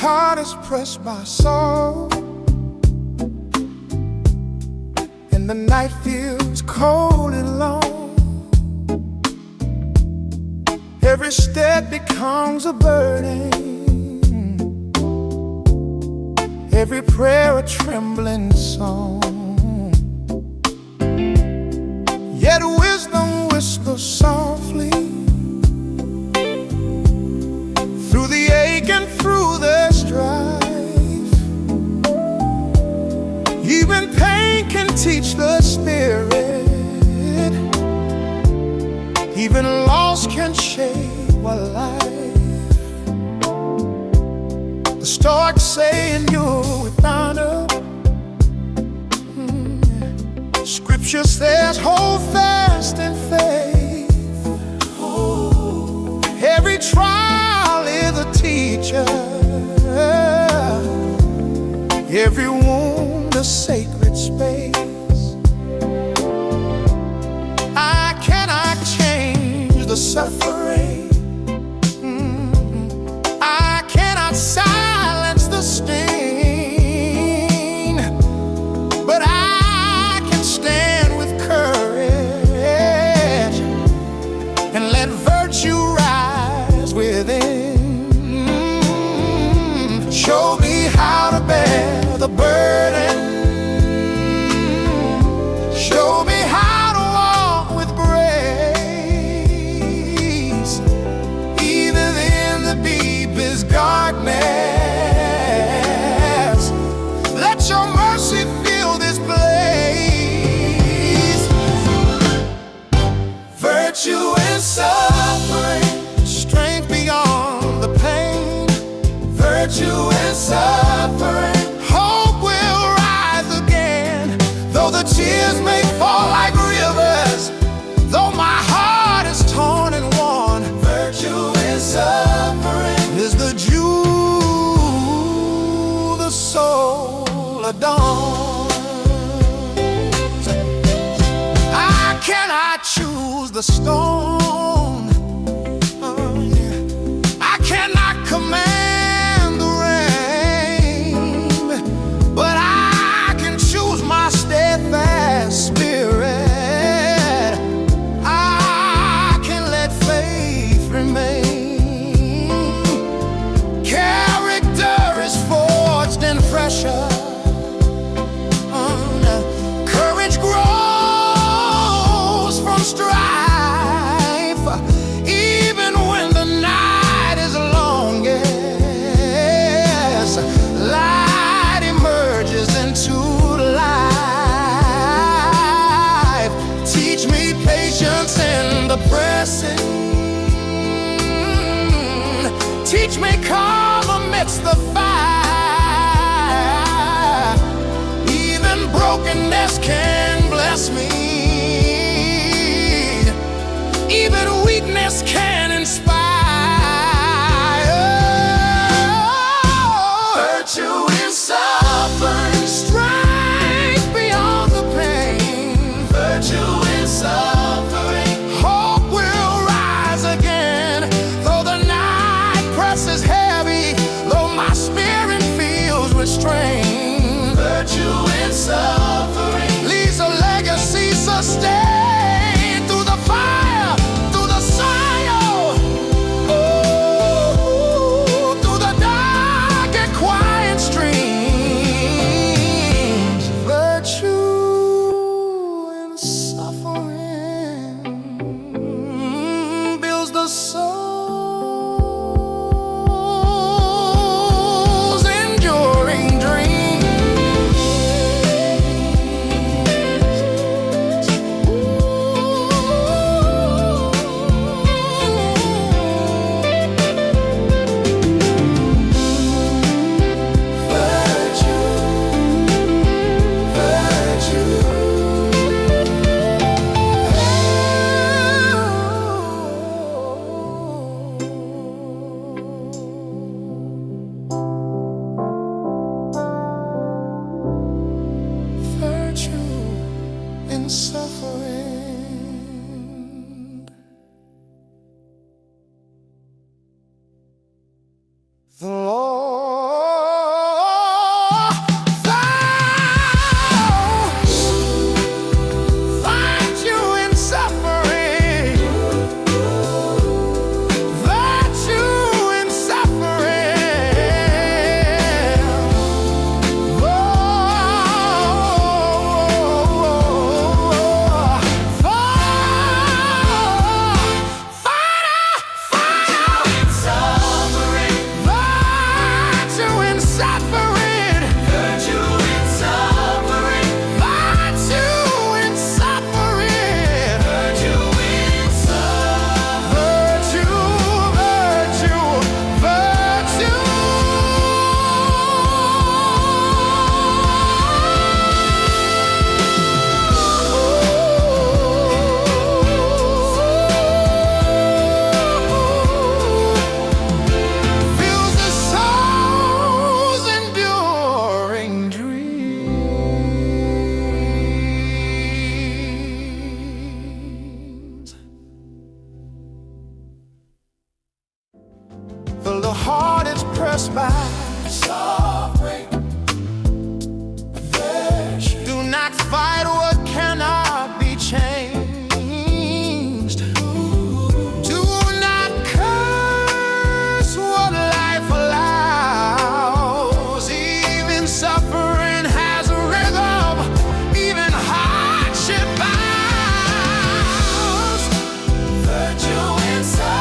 heart is pressed by sorrow, and the night feels cold and long. Every step becomes a burden, every prayer a trembling song. Yet wisdom whispers softly through the ache and through the strife. Even pain can teach the spirit, even loss can shape a life. The stoic say endure with honor. Scripture says hold fast in faith. Every trial is a teacher, every wound a sacred space. I cannot change the suffering, I cannot silence the sting, but I can stand with courage and let virtue rise within. Show me how to bear the burden, show me how to walk with grace, even in the deepest darkness. Let your mercy fill this place. Virtue in suffering, strength beyond the pain. Virtue in suffering, hope will rise again. Though the tears may fall like rivers, though my heart is torn and worn, virtue in suffering is the jewel the soul adorns. I cannot choose the storm, I cannot command the rain, but I can choose my steadfast spirit. I can let faith remain. Character is forged in pressure, courage grows from strife, even when the night is longest. Light emerges into life. Teach me patience in the pressing, teach me calm amidst the fire. Even brokenness can bless me, even weakness can inspire. Virtue in suffering, strength beyond the pain. Virtue in suffering, hope will rise again. Though the night presses heavy, though my spirit feels restrained. Virtue in suffering leaves a legacy sustained through the fire, through the sorrow, oh, through the dark and quiet streams. Virtue in suffering builds the soul's enduring dreams. In suffering, the Lord first by suffering. Do not fight what cannot be changed. Do not curse what life allows. Even suffering has a rhythm, even hardship bows. Virtue in suffering.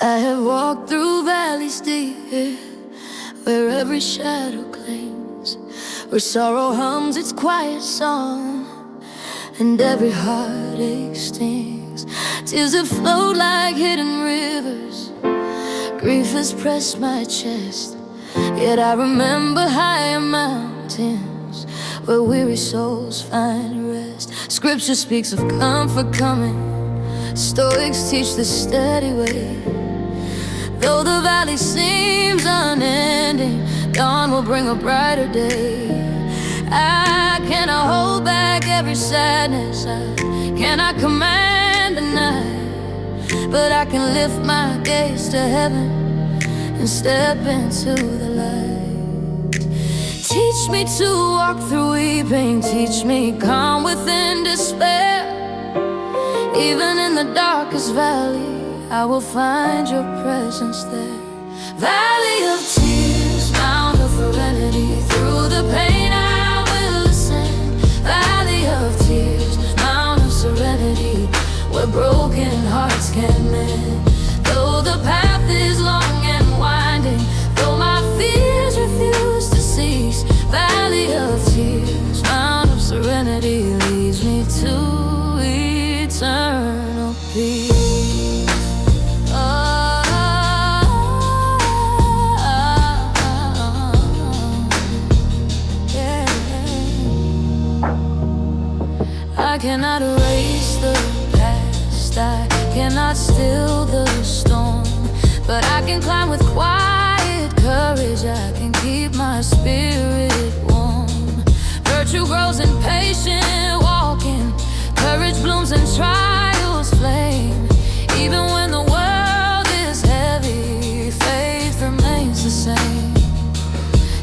I have walked through valleys deep, where every shadow clings, where sorrow hums its quiet song, and every heartache stings. Tears have flowed like hidden rivers, grief has pressed my chest, yet I remember higher mountains where weary souls find rest. Scripture speaks of comfort coming, stoics teach the steady way. Though the valley seems unending, dawn will bring a brighter day. I cannot hold back every sadness, I cannot command the night, but I can lift my gaze to heaven and step into the light. Teach me to walk through weeping, teach me calm within despair. Even in the darkest valley, I will find your presence there. Valley of tears, mount of serenity. Through the pain I will ascend. Valley of tears, mount of serenity, where broken hearts can mend. Though the path is long and winding, though my fears refuse to cease, valley of tears, mount of serenity, leads me to eternal peace. I cannot erase the past, I cannot still the storm, but I can climb with quiet courage, I can keep my spirit warm. Virtue grows in patient walking, courage blooms in trials flame. Even when the world is heavy, faith remains the same.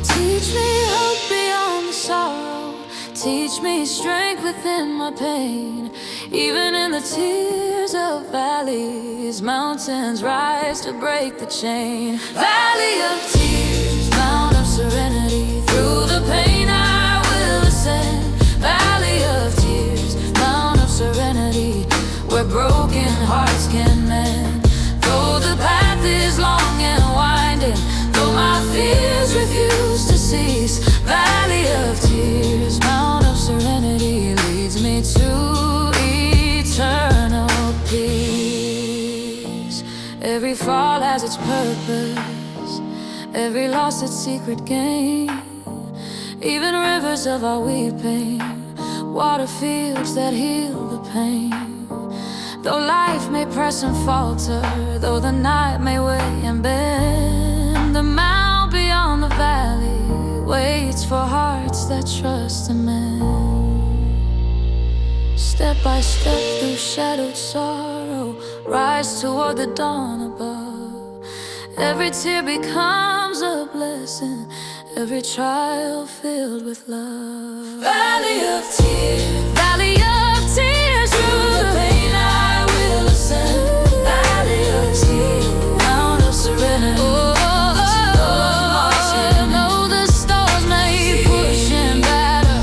Teach me hope beyond the sorrow, teach me strength within my pain. Even in the tears of valleys, mountains rise to break the chain. Valley of tears, mount of serenity. Through the pain I will ascend. Valley of tears, mount of serenity, where broken hearts can mend. Though the path is long and winding, though my fears refuse to cease, valley of tears, mount of serenity, leads me to eternal peace. Every fall has its purpose, every loss its secret gain. Even rivers of our weeping, water fields that heal the pain. Though life may press and falter, though the night may weigh and bend, the mount beyond the valley waits for hearts that trust in men. Step by step through shadowed sorrow, rise toward the dawn above. Every tear becomes a blessing, every trial filled with love. Valley of tears, valley of tears, through the pain I will ascend. Valley of tears, mount of serenity. Though the storms may push and batter,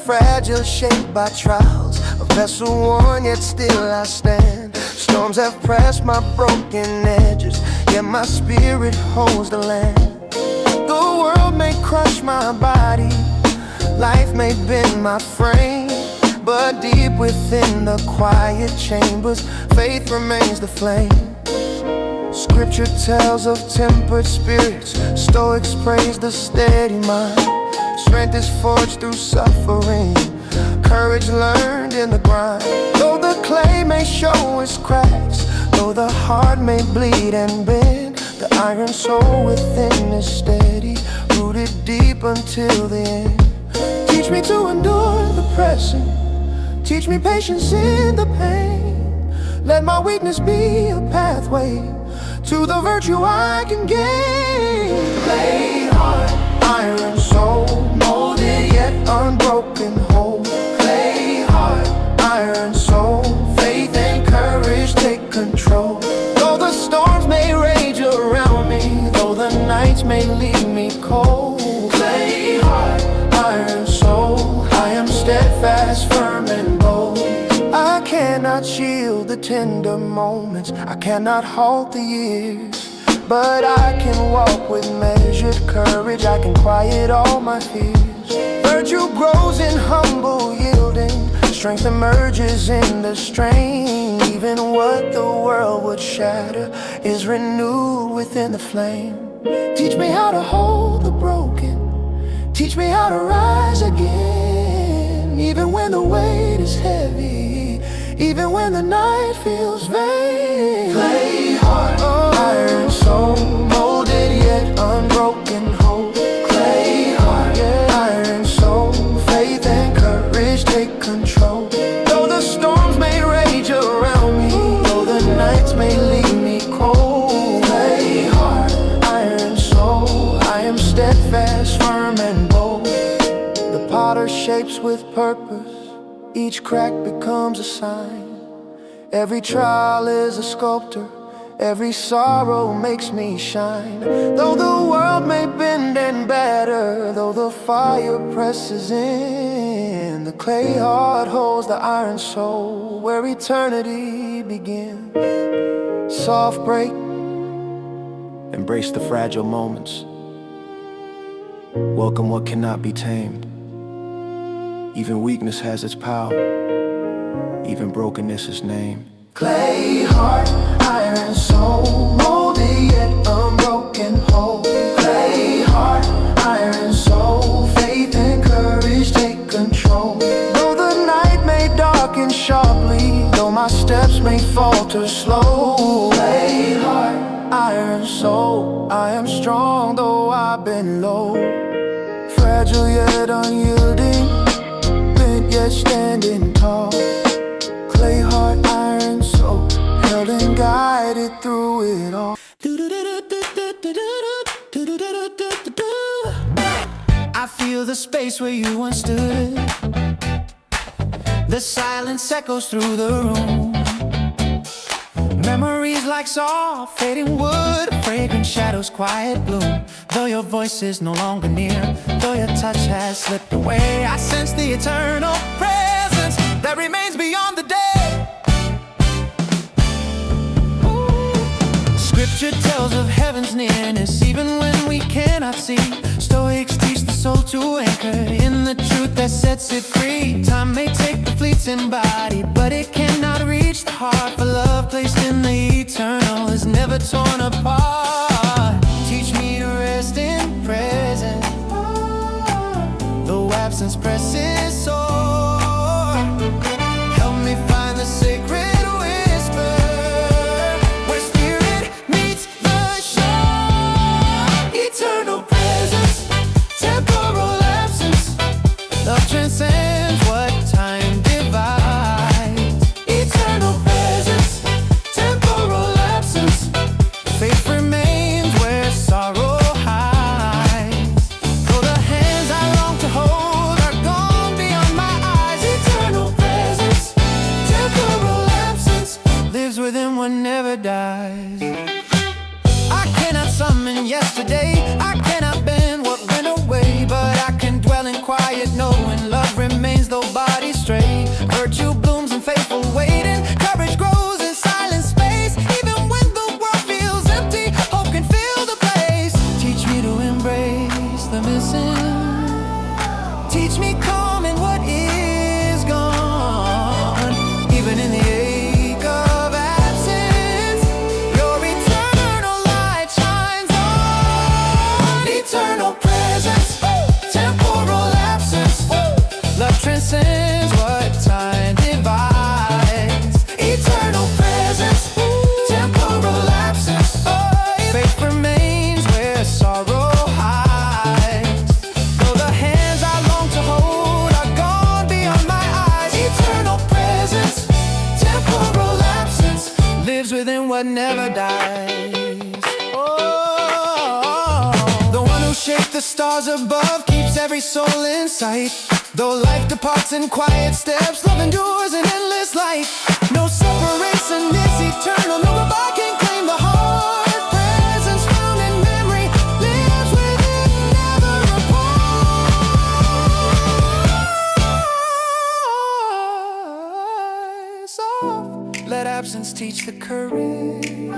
fragile, shaped by trials, a vessel worn, yet still I stand. Storms have pressed my broken edges, yet my spirit holds the land. The world may crush my body, life may bend my frame, but deep within the quiet chambers, faith remains the flame. Scripture tells of tempered spirits, stoics praise the steady mind. Strength is forged through suffering, courage learned in the grind. Though the clay may show its cracks, though the heart may bleed and bend, the iron soul within is steady, rooted deep until the end. Teach me to endure the pressing, teach me patience in the pain. Let my weakness be a pathway to the virtue I can gain. Clay heart, iron soul, molded yet unbroken whole. Clay heart, iron soul, faith and courage take control. Though the storms may rage around me, though the nights may leave me cold. Clay heart, iron soul, I am steadfast, firm and bold. I cannot shield the tender moments, I cannot halt the years, but I can walk with measured courage, I can quiet all my fears. Virtue grows in humble yielding, strength emerges in the strain. Even what the world would shatter is renewed within the flame. Teach me how to hold the broken, teach me how to rise again. Even when the weight is heavy, even when the night feels vain. Clay heart, iron soul, molded yet unbroken hope. Clay heart, iron soul, faith and courage take control. Though the storms may rage around me, though the nights may leave me cold. Clay heart, iron soul, I am steadfast, firm and bold. The potter shapes with purpose, each crack becomes a sign. Every trial is a sculptor, every sorrow makes me shine. Though the world may bend and batter, though the fire presses in, the clay heart holds the iron soul where eternity begins. Soft break, embrace the fragile moments. Welcome what cannot be tamed. Even weakness has its power, even brokenness is named. Clay heart, iron soul, molded yet unbroken whole. Clay heart, iron soul, faith and courage take control. Though the night may darken sharply, though my steps may falter slow. Clay heart, iron soul, I am strong though I've been low. Fragile yet unyielding, bent yet standing tall. Clay heart, iron soul, held and guided through it all. I feel the space where you once stood. The silence echoes through the room. Memories like soft fading wood, fragrant shadows, quiet bloom. Though your voice is no longer near, though your touch has slipped away, I sense the eternal presence that remains beyond the day. Scripture tells of heaven's nearness even when we cannot see. Stoics teach the soul to anchor in the truth that sets it free. Time may take the fleeting body, but it cannot reach the heart. For love placed in the eternal is never torn apart. Teach me to rest in presence, though absence presses sore. Help me find the sacred transcends what time divides. Eternal presence, temporal absence, faith remains. stars above keeps every soul in sight. Though life departs in quiet steps, love endures an endless light. No separation is eternal, no goodbye can claim the heart. Presence found in memory lives within, never apart. So let absence teach the courage.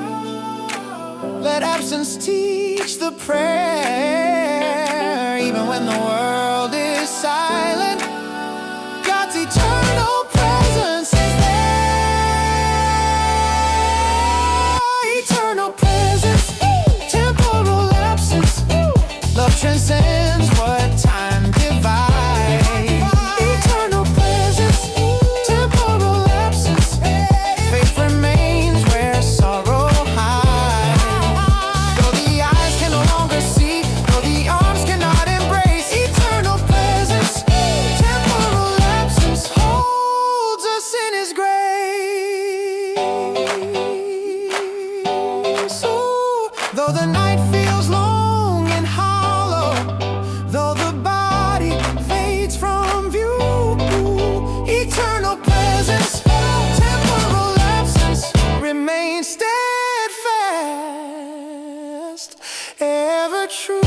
Let absence teach the prayer. Even when the world is silent, God's eternal presence is there. Eternal presence, temporal absence. Love transcends what time divides. Eternal presence, temporal absence. Faith remains where sorrow hides. Though the eyes can no longer see, though the arms cannot embrace, eternal presence, temporal absence holds us in His grace. So, though the night feels long and hollow, though the body fades from view, eternal presence, temporal absence remains steadfast, ever true.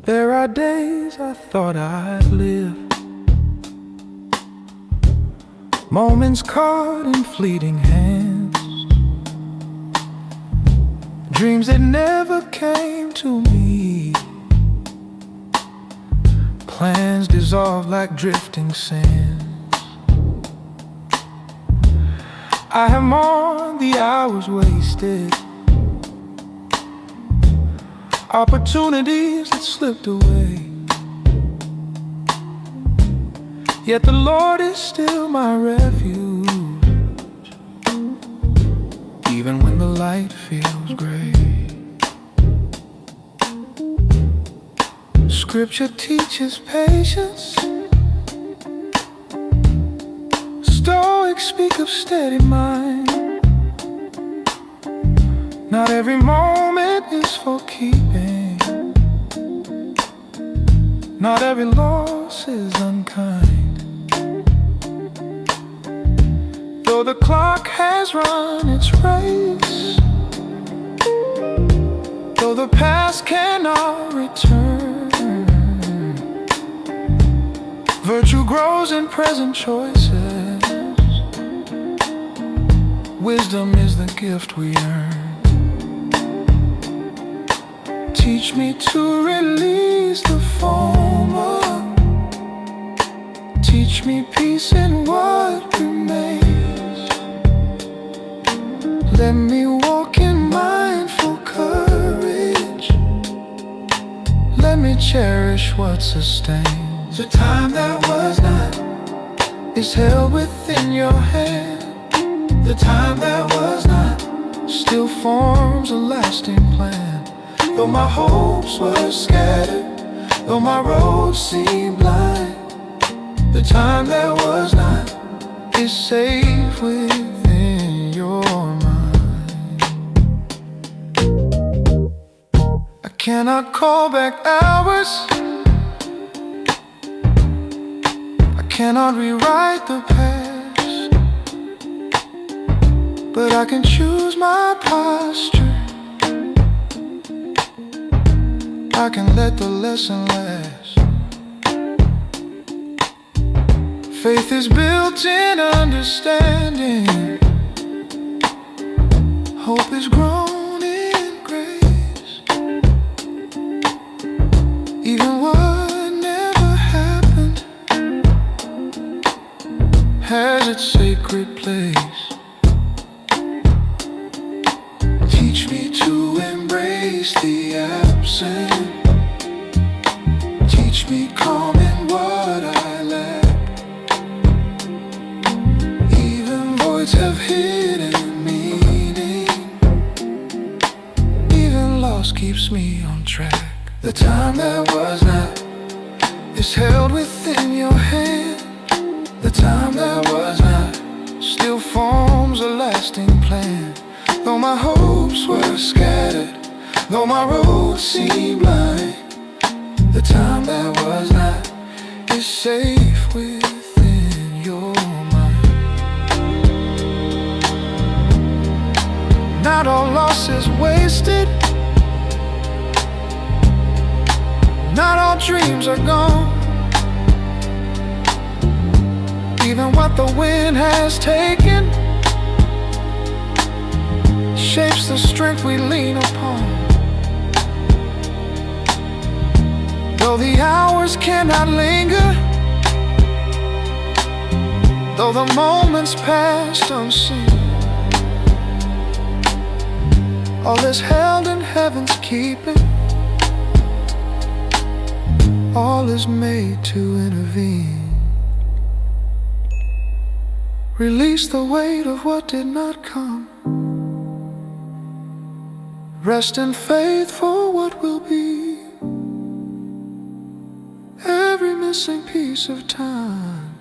There are days I thought I'd live, moments caught in fleeting hands, dreams that never came to me, plans dissolved like drifting sands. I have mourned the hours wasted, opportunities that slipped away. Yet the Lord is still my refuge, even when the light feels gray. Scripture teaches patience, Stoics speak of steady mind. Not every moment is for keeping, not every loss is unkind. Though the clock has run its race, though the past cannot return, virtue grows in present choices. Wisdom is the gift we earn. Teach me to release the former. Teach me peace in what remains. Let me walk in mindful courage. Let me cherish what sustains. The time that was not is held within your hand. The time that was not still forms a lasting plan. Though my hopes were scattered, though my road seemed blind, the time that was not is safe within your mind. I cannot call back hours, I cannot rewrite the past, but I can choose my posture. I can let the lesson last. Faith is built in understanding. Hope is grown in grace. Even what never happened has its sacred place. Teach me to embrace Embrace the absent. Teach me calm in what I lack. Even voids have hidden meaning. Even loss keeps me on track. The time that was not is held within your hand. The time that was not still forms a lasting plan. Though my hopes were scattered, though my road seemed blind, the time that was not is safe within your mind. Not all loss is wasted. Not all dreams are gone. Even what the wind has taken shapes the strength we lean upon. Though the hours cannot linger, though the moments passed unseen, all is held in heaven's keeping. All is made to intervene. Release the weight of what did not come. Rest in faith for what will be. Every missing piece of time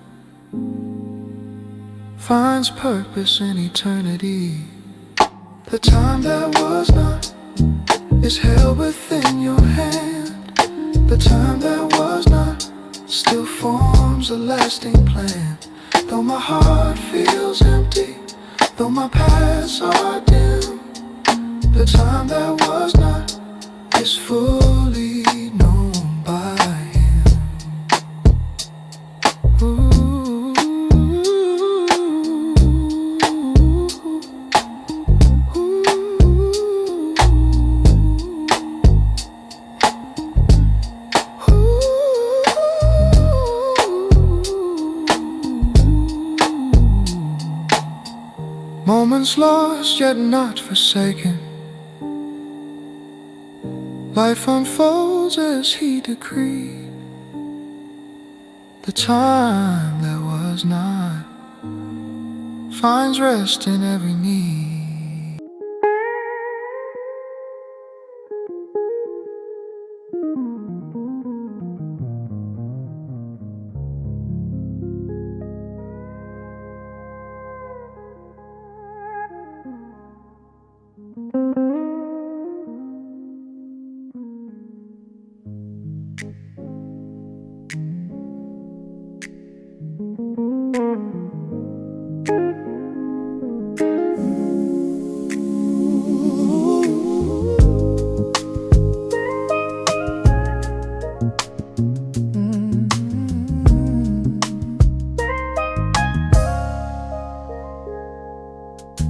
finds purpose in eternity. The time that was not is held within your hand. The time that was not still forms a lasting plan. Though my heart feels empty, though my paths are dim, the time that was not is fully known by Him. Ooh, moments lost yet not forsaken. Life unfolds as He decreed. The time that was not finds rest in every need.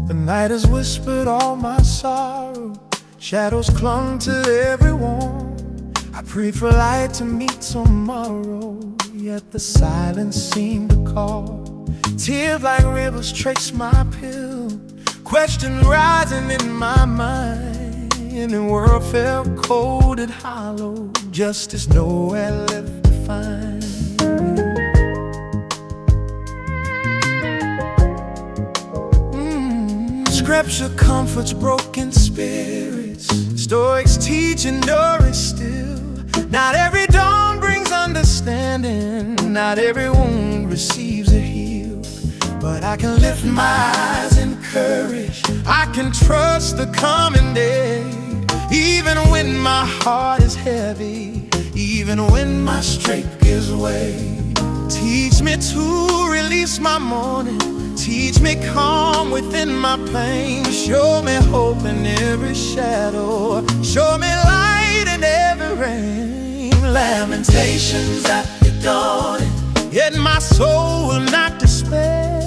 The night has whispered all my sorrow. Shadows clung to everyone. I prayed for light to meet tomorrow, yet the silence seemed to call. Tears like rivers trace my pill. Questions rising in my mind. The world felt cold and hollow. Justice nowhere left to find. Scripture comforts broken spirits. Stoics teach endurance still. Not every dawn brings understanding. Not every wound receives a heal. But I can lift my eyes in courage. I can trust the coming day. Even when my heart is heavy, even when my strength gives way. Teach me to release my mourning. Teach me calm within my pain. Show me hope in every shadow. Show me light in every rain. Lamentations at the dawning, yet my soul will not despair.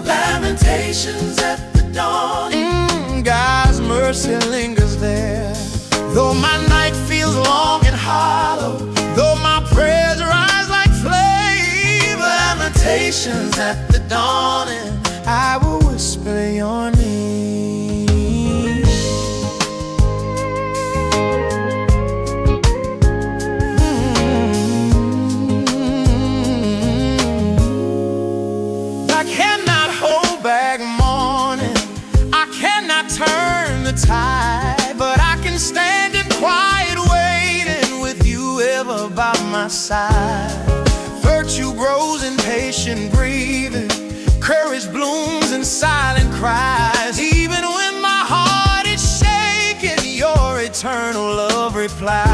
Lamentations at the dawning, God's mercy lingers there. Though my night feels long and hollow, though my prayers rise like flame. Lamentations at the dawning, I will whisper your name. tide, but I can stand in quiet waiting with you ever by my side. Virtue grows in patient breathing, courage blooms in silent cries. Even when my heart is shaking, your eternal love replies.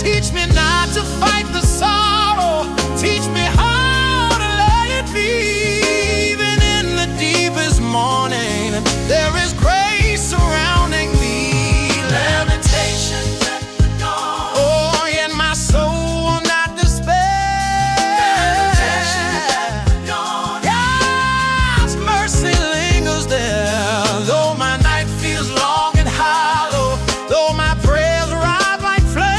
Teach me not to fight the sorrow, teach me how to let it be. Even in the deepest morning, there is grace surrounding me. Lamentations at the dawn. Oh, yet my soul will not despair. Lamentations at the dawn. God's mercy lingers there. Though my night feels long and hollow, though my prayers rise like flames.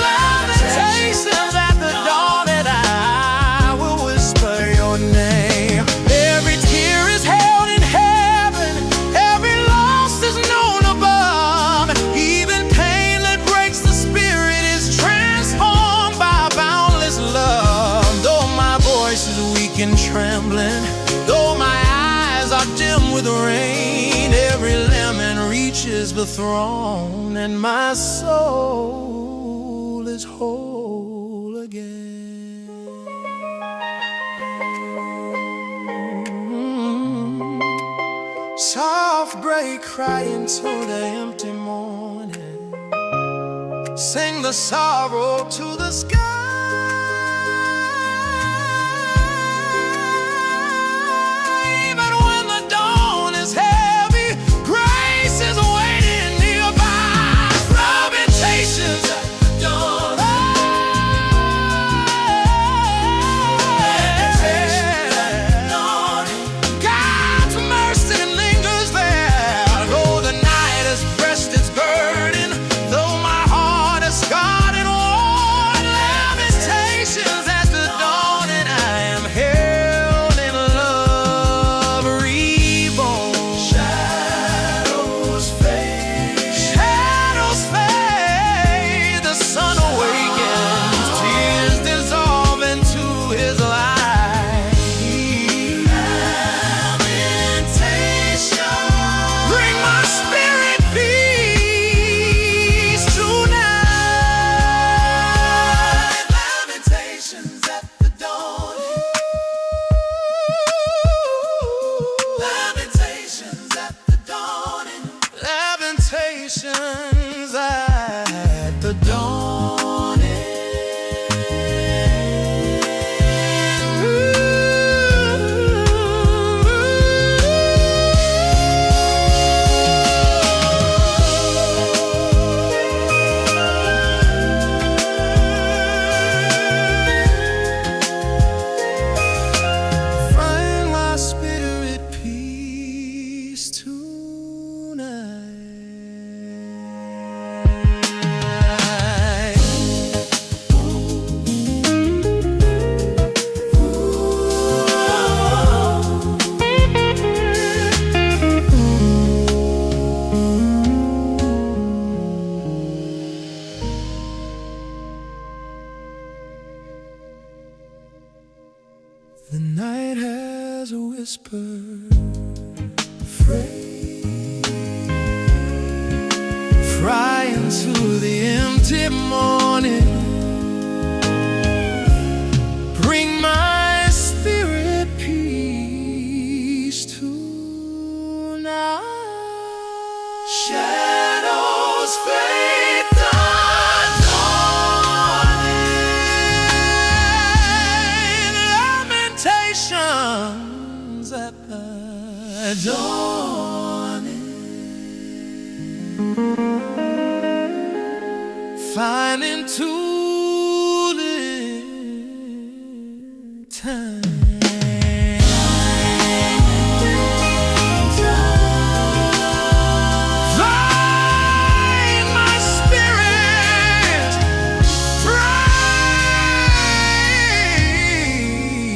Lamentations at the dawn, and I will whisper your name. Every tear is held in heaven, every loss is known above. Even pain that breaks the spirit is transformed by boundless love. Though my voice is weak and trembling, though my eyes are dim with rain, every lemon reaches the throne, and my soul is whole again. Soft break cry into the empty morning, sing the sorrow to the sky. Even when the dawn is heavy, grace is waiting nearby. Lamentations at the dawn. Lamentations at the dawn. God's mercy lingers there. Though the night has pressed its burden, though my heart is scarred and worn. Lamentations at the dawn, and I am held in love reborn. Shadows fade. Shadows fade. The sun awakens. Tears dissolve into his light. Lamentation. Bring my spirit peace tonight. Lamentations at the dawn. Lamentations at the dawn. Lamentations at the dawn. Find my spirit peace tonight. The night has a whisper, fry into the empty morning. Bring my spirit peace tonight. Shadows fade, the dawning. Lamentations at the dawning. Finding tooling time. Find my spirit,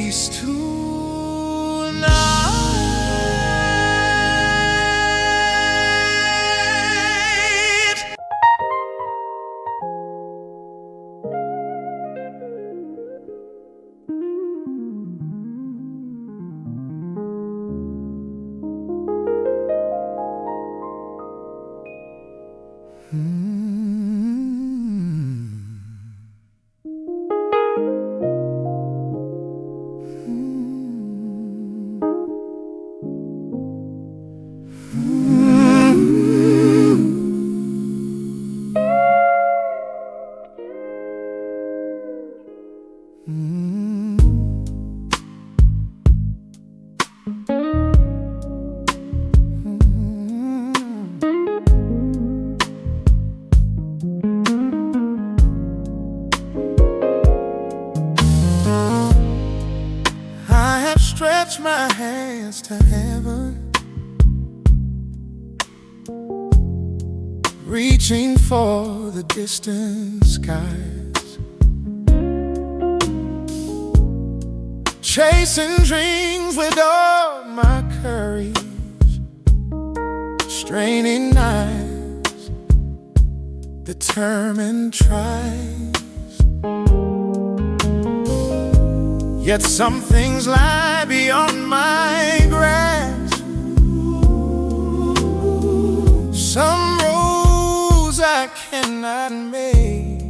praise tonight. reaching for the distant skies, chasing dreams with all my courage, straining knives, determined tries. Yet some things lie beyond my grasp, some roads I cannot make.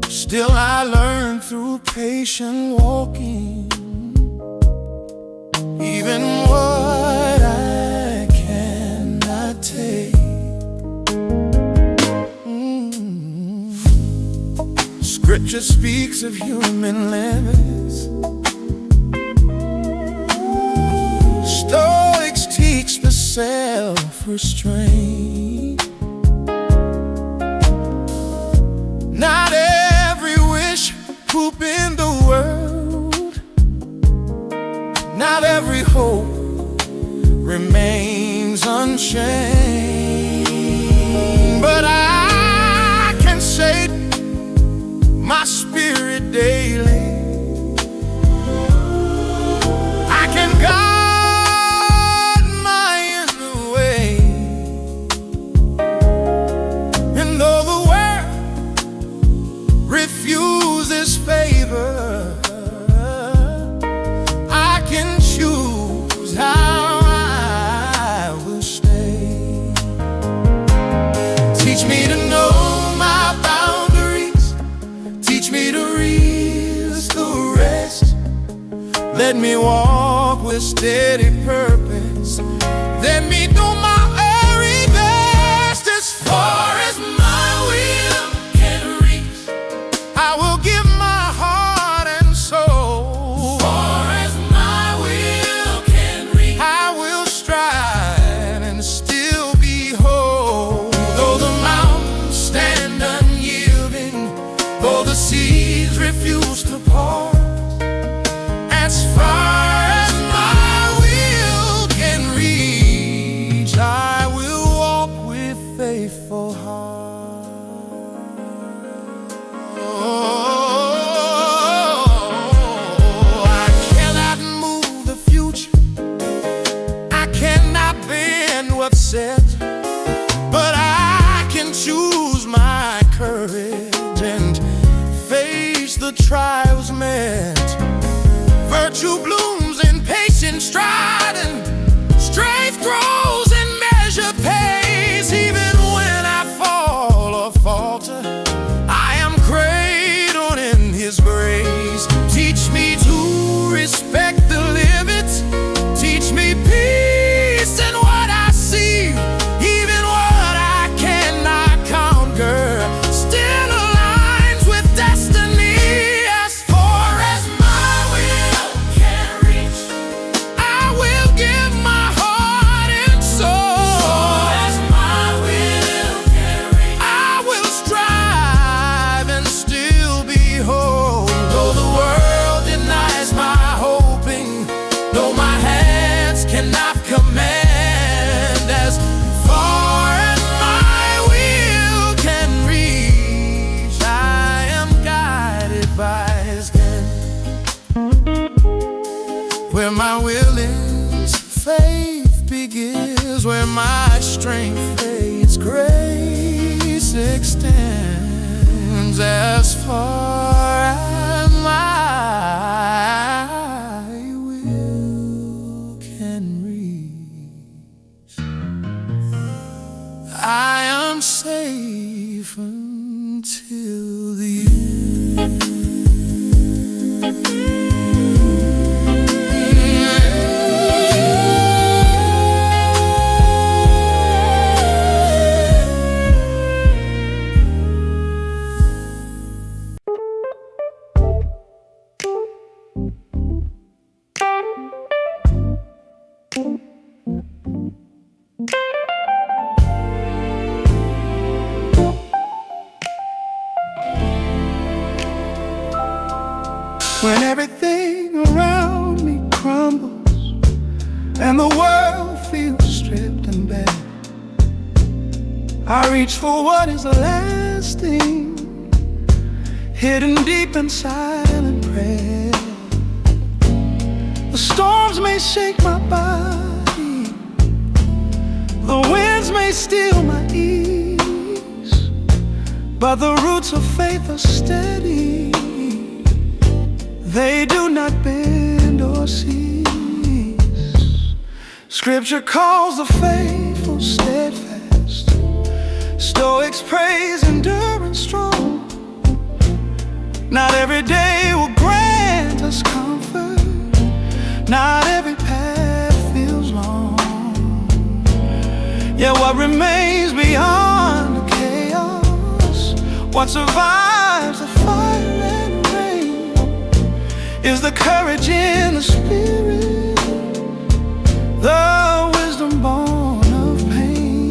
Still I learn through patient walking, even what I cannot take. Scripture speaks of human limits. Stoics teach the self-restraint. Not every wish poop in the world, not every hope remains unchanged. But I can say my spirit daily, I can guard my inner way. And though the world refuses favor, I can choose how I will stay. Teach me to know my boundaries, teach me to resist the rest. Let me walk with steady purpose. Let me do my very best. As far as my will can reach, I will give my heart and soul. As far as my will can reach, I will strive and still be whole. Though the mountains stand unyielding, though the seas refuse to part, as far as my will can reach, I will walk with faithful heart. Oh, I cannot move the future, I cannot bend what's set, but I can choose my courage and face the trials met. Virtue blooms in patient stride, and strength grows in measure pace. Even when I fall or falter, I am cradled in His grace. Teach me to respect the limits, teach me peace in what I see. Even what I cannot conquer still aligns with destiny. As far as my will can reach, I will give my heart and soul. As my will can reach, I will strive and still be whole. Though the world denies my hoping, though my hands cannot command, as far as my will can reach, I am guided by His hand. Where my will is, faith begins. Where my strength fades, grace extends. As far as my will can reach, I am safe until the end. When everything around me crumbles and the world feels stripped, I reach for what is lasting, hidden deep in silent prayer. The storms may shake my body, the winds may steal my ease, but the roots of faith are steady. They do not bend or cease. Scripture calls the faithful steadfast. Stoics praise endurance strong. Not every day will grant us comfort. Not every path feels long. Yet what remains beyond the chaos, what survives the fire and rain, is the courage in the spirit, the wisdom born of pain.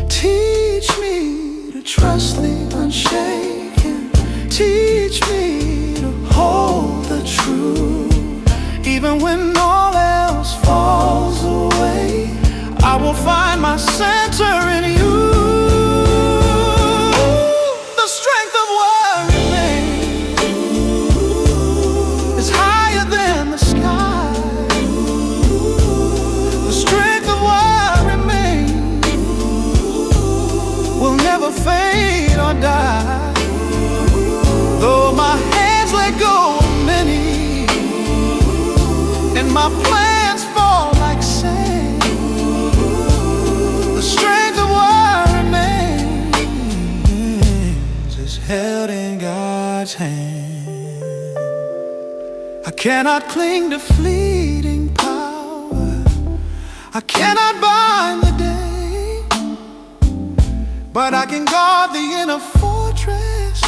Teach me to trust the unshaken. Teach me to hold the true. Even when all else falls away, I will find my center in you. The strength of what remains is higher than the sky. The strength of what remains will never fade or die. Though my hands let go of many, and my plans fall like sand, the strength of what remains is held in God's hand. I cannot cling to fleeting power, I cannot bind the day, but I can guard the inner fortress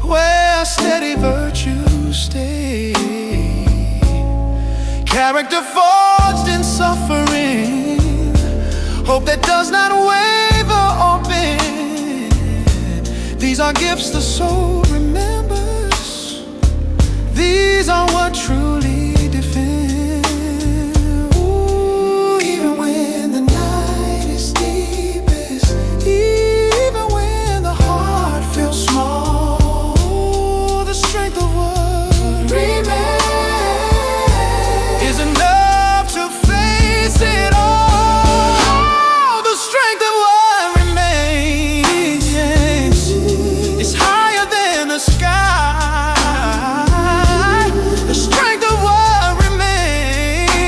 where steady virtue stays. Character forged in suffering, hope that does not waver or bend. These are gifts the soul remembers. These are what truly defend. Ooh, even when the night is deepest, even when the heart feels small, the strength of what remains is enough to face it all. The strength of what remains is higher than the sky. The strength of what remains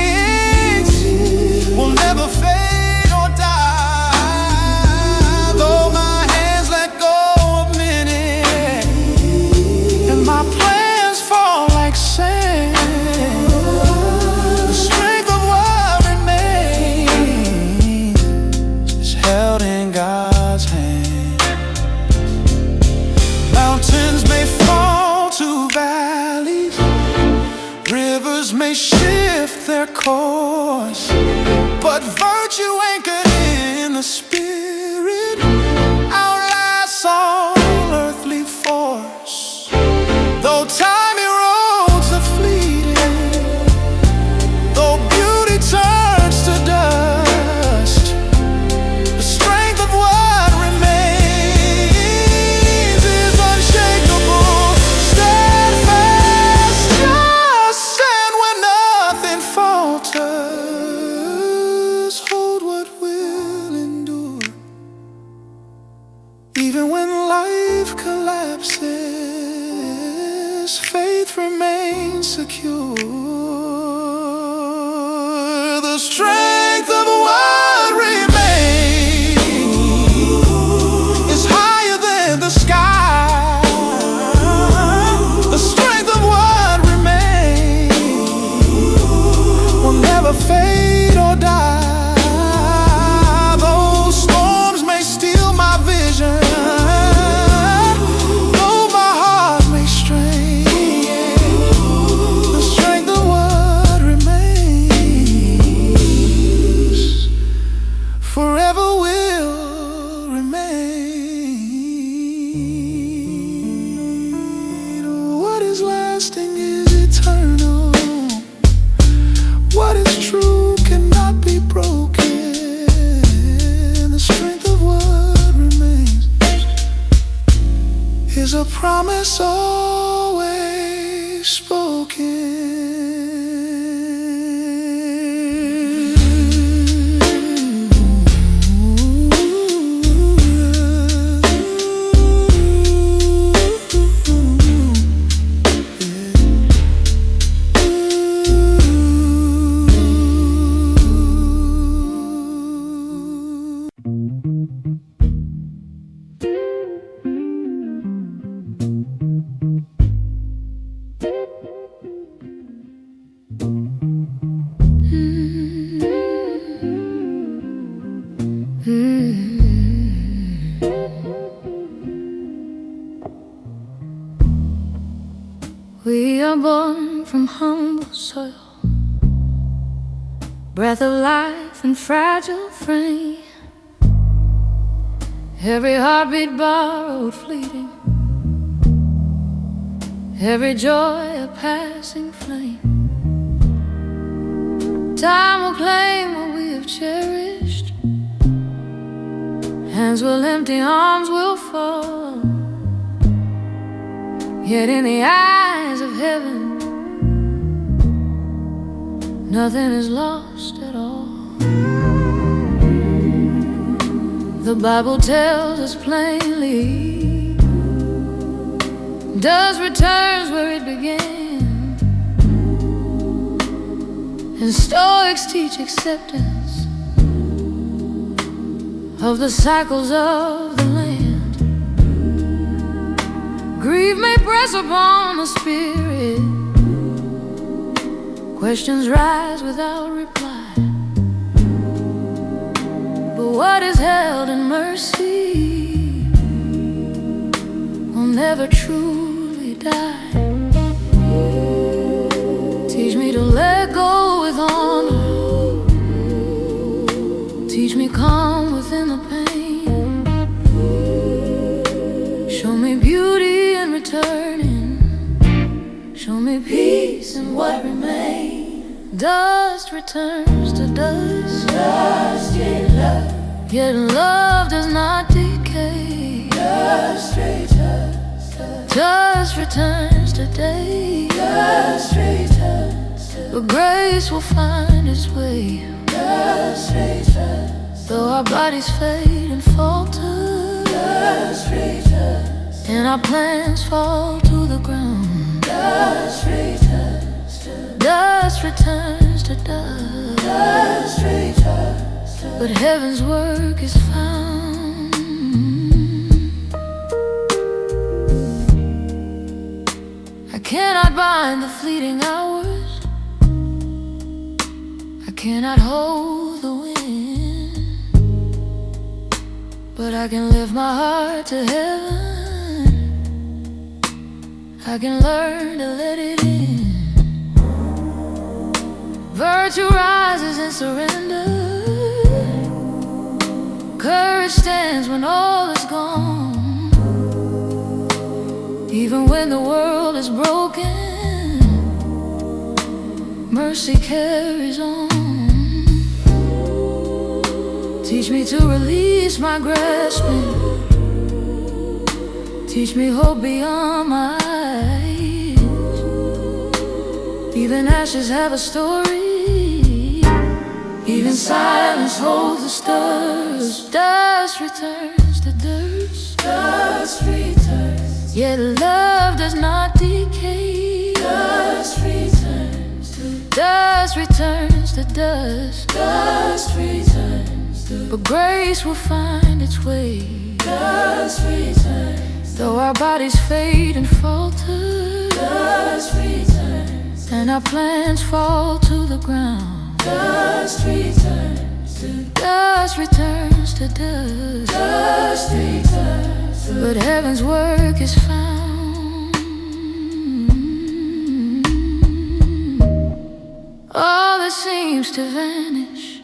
will never fade or die. Though my hands let go of many, and my plans fall like sand, held in God's hand. Mountains may fall to valleys, rivers may shift their course, but virtue anchored in the spirit outlasts all earthly force. Though time erodes the fleeting, though beauty turns to dust, even when life collapses, faith remains secure. The strength of what remains is higher than the sky. The strength of what remains will never fade or die. Those storms may steal my vision, forever will remain. What is lasting is eternal. What is true breath of life and fragile frame. Every heartbeat borrowed, fleeting, every joy a passing flame. Time will claim what we have cherished, hands will empty, arms will fall. Yet in the eyes of heaven, nothing is lost at all. The Bible tells us plainly, dust returns where it began, and Stoics teach acceptance of the cycles of the land. Grief may press upon the spirit, questions rise without reply. But what is held in mercy will never truly die. Teach me to let go with honor, teach me calm within the pain. Show me beauty in returning, show me peace in what remains. Dust returns to dust, dust yet love, yet love does not decay. Dust returns to dust, returns today. Dust returns to, but grace will find its way. Dust returns, though our bodies fade and falter. Dust returns, and our plans fall to the ground. Dust returns to dust, returns to dust. Dust returns to, but heaven's work is found. I cannot bind the fleeting hours, I cannot hold the wind, but I can lift my heart to heaven, I can learn to let it in. Virtue rises in surrender, courage stands when all is gone. Even when the world is broken, mercy carries on. Teach me to release my grasping, teach me hope beyond my eyes. Even ashes have a story, even silence holds the stars. Dust returns to dust, dust returns, yet love does not decay. Dust returns to dust, returns to dust. Dust returns to, but grace will find its way. Dust returns, though our bodies fade and falter. Dust returns, and our plans fall to the ground. Dust returns to dust, returns to dust. Dust returns to, but heaven's work is found. All that seems to vanish,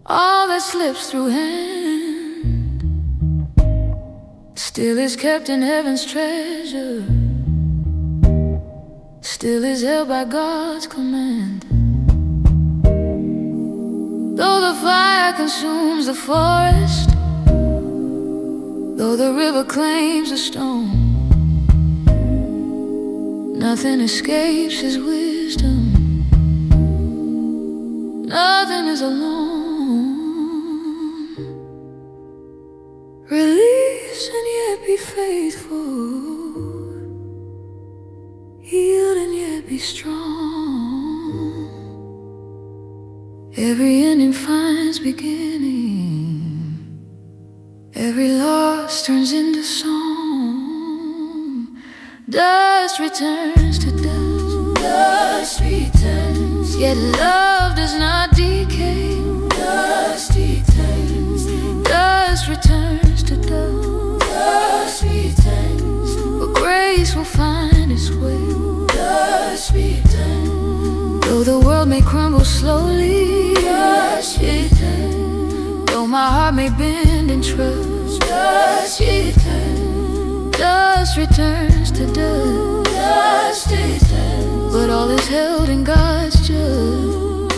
all that slips through hand, still is kept in heaven's treasure, still is held by God's command. Though the fire consumes the forest, though the river claims the stone, nothing escapes His wisdom, nothing is alone. Release and yet be faithful, healed and yet be strong. Every ending finds beginning, every loss turns into song. Dust returns to dust, dust returns, yet love does not decay. Dust returns, dust returns to dust. Dust returns, but grace will find its way. Dust returns, though the world may may crumble slowly, dust returns. Though my heart may bend in trust, dust returns. Dust returns to dust, dust returns. But all is held in God's trust.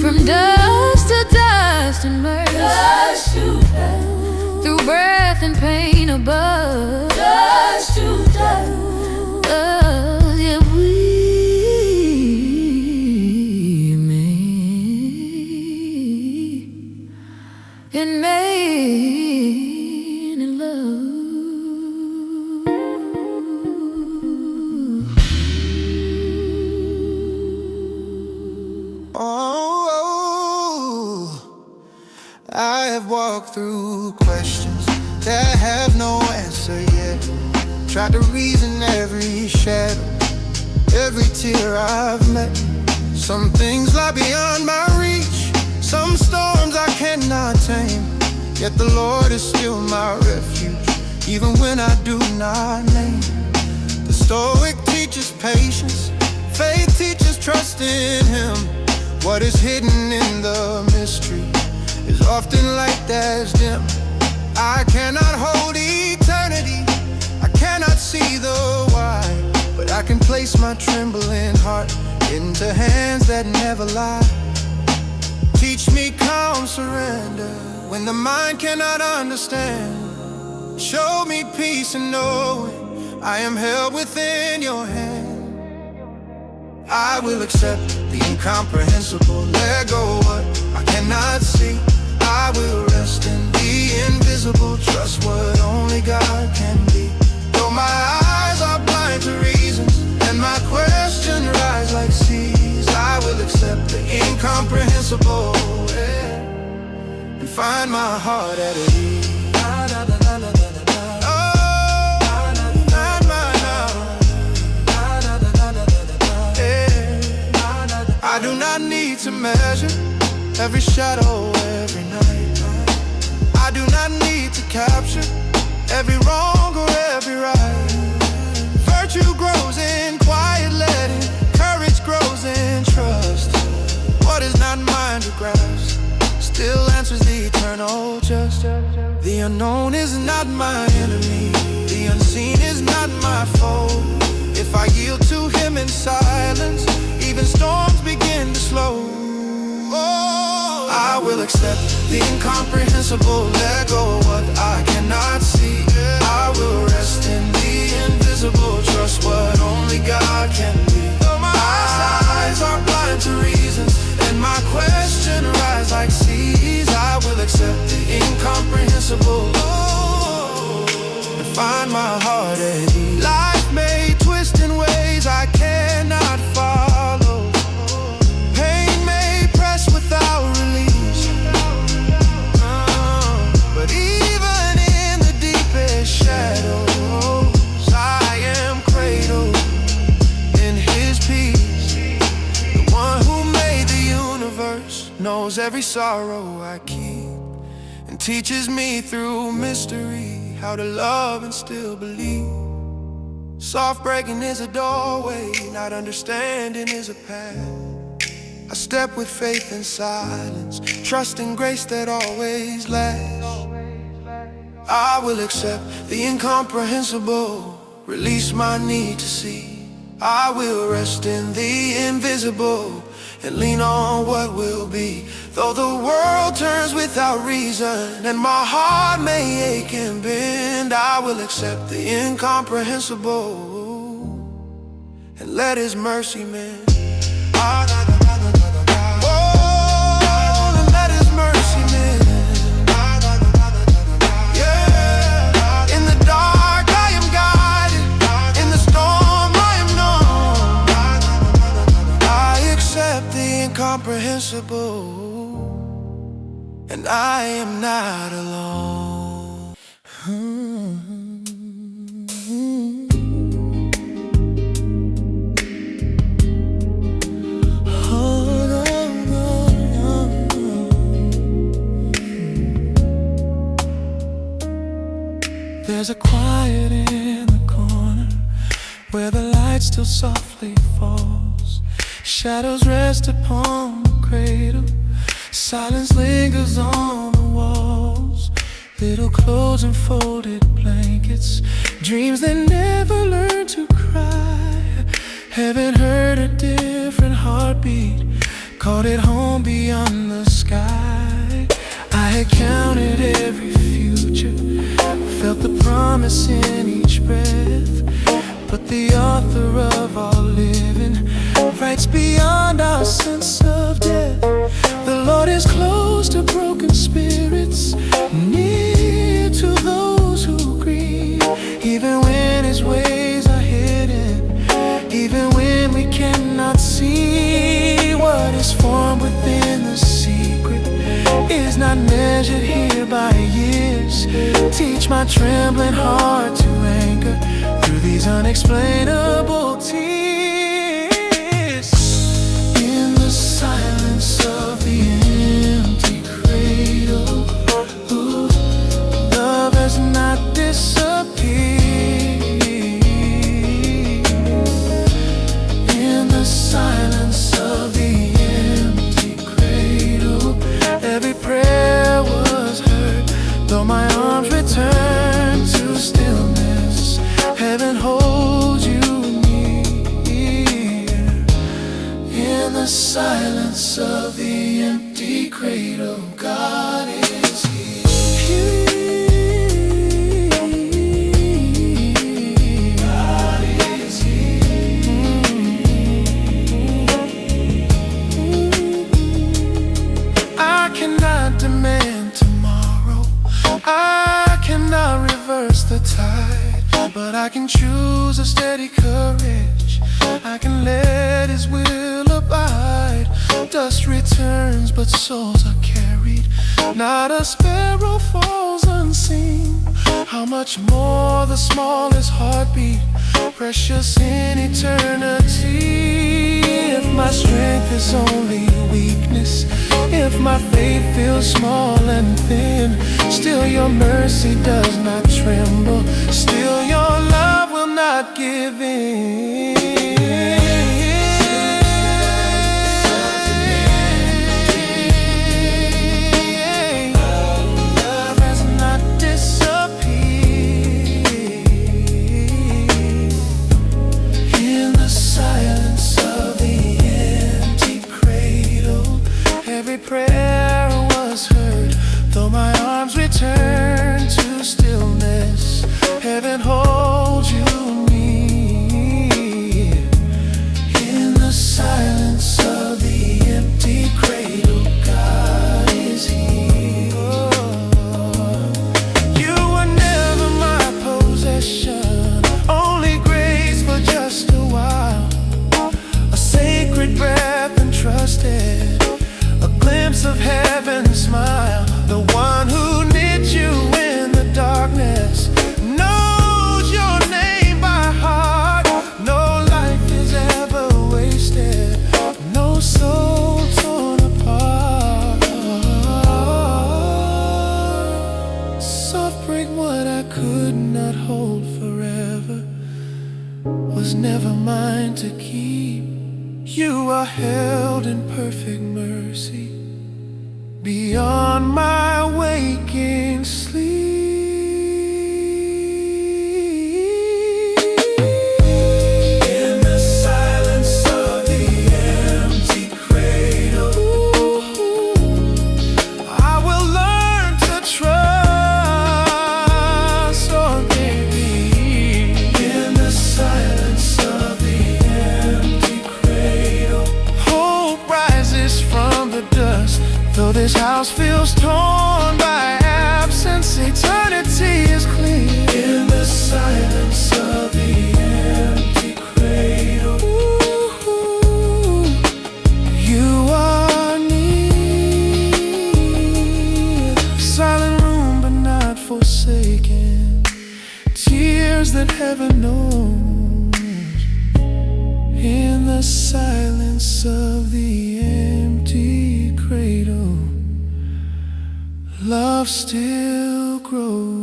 From dust to dust and mercy, dust to dust. Through breath and pain above, dust to dust. Yeah, we made in love. Oh, I have walked through questions that have no answer yet. Tried to reason every shadow, every tear I've met. Some things lie beyond my reach, some storms I cannot tame. Yet the Lord is still my refuge, even when I do not name. The stoic teaches patience, faith teaches trust in Him. What is hidden in the mystery is often light that's dim. I cannot hold eternity, I cannot see the why, but I can place my trembling heart into hands that never lie. Teach me calm surrender when the mind cannot understand. Show me peace in knowing I am held within your hand. I will accept the incomprehensible, let go what I cannot see. I will rest in the invisible, trust what only God can be. Though my eyes are blind to reasons and my questions rise like seas, I will accept the incomprehensible, yeah, and find my heart at ease. I do not need to measure every shadow, every night. I do not need to capture every wrong or every right. Virtue grows in quiet letting, courage grows in trust. What is not mine to grasp still answers the eternal just. The unknown is not my enemy, the unseen is not my foe. If I yield to Him in silence, even storms begin to slow. Oh, I will accept the incomprehensible, let go what I cannot see. I will rest in the invisible, trust what only God can be. Though my eyes are blind to reasons and my question rise like seas, I will accept the incomprehensible, and find my heart at ease. Life may twist in ways I cannot follow. Pain may press without release, but even in the deepest shadows, I am cradled in His peace. The one who made the universe knows every sorrow I keep and teaches me through mystery how to love and still believe. Soft breaking is a doorway, not understanding is a path. I step with faith in silence, trusting grace that always lasts. I will accept the incomprehensible, release my need to see. I will rest in the invisible and lean on what will be. Though the world turns without reason and my heart may ache and bend, I will accept the incomprehensible and let His mercy mend. Oh, and let His mercy mend. Yeah, in the dark I am guided, in the storm I am known. I accept the incomprehensible, and I am not alone. There's a quiet in the corner where the light still softly falls. Shadows rest upon the cradle. Silence lingers on the walls. Little clothes and folded blankets. Dreams that never learn to cry. Haven't heard a different heartbeat. Called it home beyond the sky. I had counted every future, felt the promise in each breath. But the author of all living writes beyond our sense of death. The Lord is close to broken spirits, near to those who grieve. Even when His ways are hidden, even when we cannot see. What is formed within the secret is not measured here by years. Teach my trembling heart to anchor through these unexplainable tears. In the silence of the empty cradle, ooh, love has not disappeared. In the silence of the empty cradle, every prayer was heard. Though my arms returned to stillness, heaven holds you near. In the silence of the empty cradle, God is here. God is here. I cannot demand tomorrow, I cannot reverse the tide, but I can choose a steady courage. I can let His will abide. Dust returns, but souls are carried. Not a sparrow falls unseen. How much more the smallest heartbeat, precious in eternity. If my strength is only weakness, if my faith feels small and thin, still your mercy does not tremble. Still your love will not give in. Love has not disappeared. In the silence of the empty cradle, every prayer was heard. Though my arms return to stillness, heaven holds you near. In the silence of the empty cradle, God is here. You were never my possession, only grace for just a while. A sacred breath entrusted, a glimpse of heaven's smile. The one who knit you in the darkness knows your name by heart. No life is ever wasted, no soul torn apart. Soft break what I could not hold forever was never mine to keep. You are held in perfect mercy beyond my waking sleep. In the silence of the empty cradle, I will learn to trust on Thee. In the silence of the empty cradle, hope rises from the dust. Though this house feels torn by absence, eternity is clear. In the silence of the empty cradle, ooh, you are near. Silent room but not forsaken, tears that heaven knows. In the silence of the empty cradle, love still grows.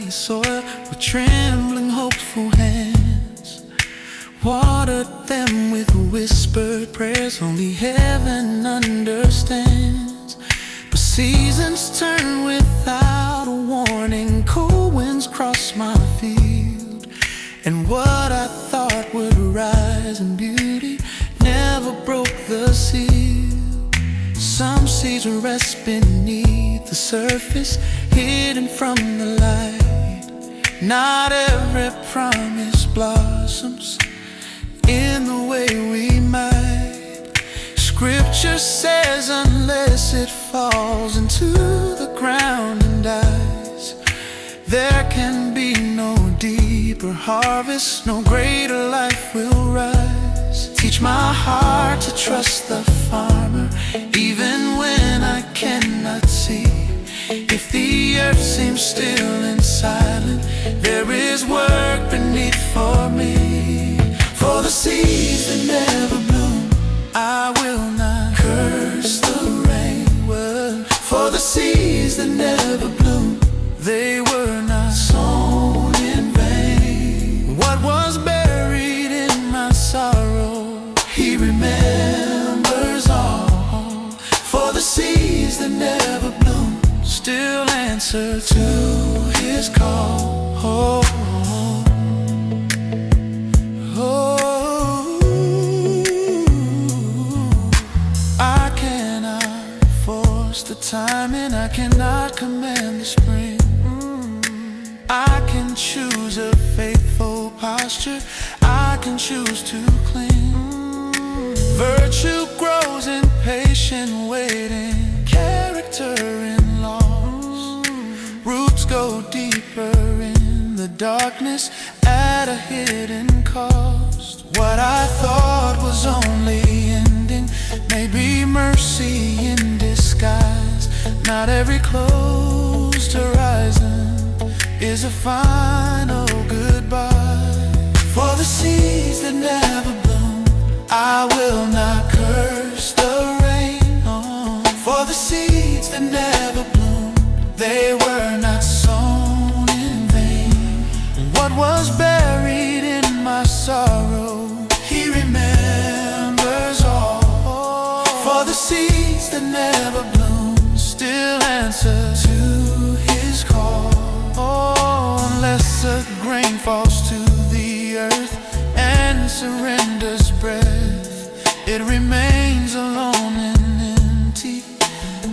clay soil with trembling, hopeful hands. Watered them with whispered prayers only heaven understands. But seasons turn without a warning, cold winds cross my field, and what I thought would rise in beauty never broke the seal. Some seeds rest beneath the surface, hidden from the light. Not every promise blossoms in the way we might. Scripture says unless it falls into the ground and dies, there can be no deeper harvest, no greater life will rise. Teach my heart to trust the farmer, even when I cannot see. If the earth seems still and silent, there is work beneath for me. For the seeds that never bloom, I will not curse the rain. Well, for the seeds that never bloom, they were not sown in vain. What was buried in my sorrow, He remembers all. For the seeds that never bloom still answer to His call. Oh, oh, I cannot force the timing, I cannot command the spring. I can choose a faithful posture, I can choose to cling. Virtue grows in patient waiting, character in loss. Roots go deeper in the darkness at a hidden cost. What I thought was only ending may be mercy in disguise. Not every closed horizon is a final goodbye. For the seeds that never bloom, I will not curse the rain. Oh, for the seeds that never bloom, they were not sown in vain. What was buried in my sorrow, He remembers all. For the seeds that never bloom still answer to His call. Oh, unless a grain falls to the earth and surrenders breath, it remains alone and empty,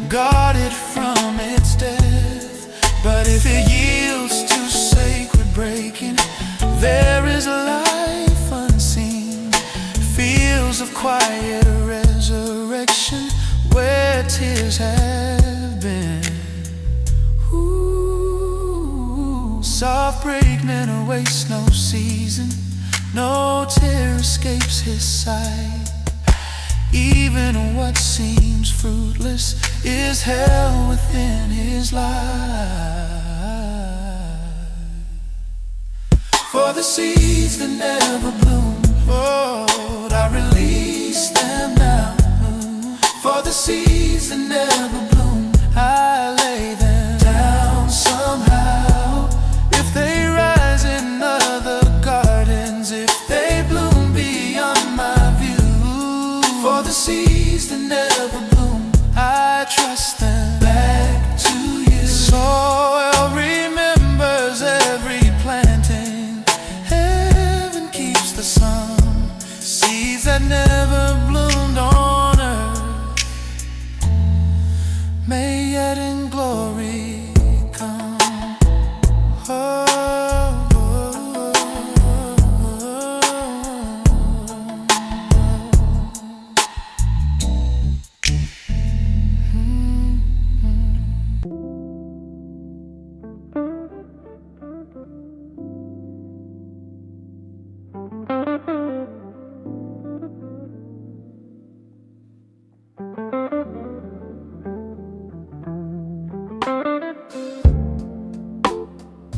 guarded from its death. But if it yields to sacred breaking, there is life unseen, fields of quiet resurrection where tears have been. Ooh, soft breakman awaits no season, no tear escapes His sight. Even what seems fruitless is held within His light. For the seeds that never bloom, Lord, I release them now. For the seeds that never bloom, I lay them down somehow. If they rise in other gardens, if they bloom beyond my view, for the seeds that never bloom, I trust them back to You. Soil remembers every planting, heaven keeps the sun. Seeds that never bloomed on earth may yet in glory come. Oh,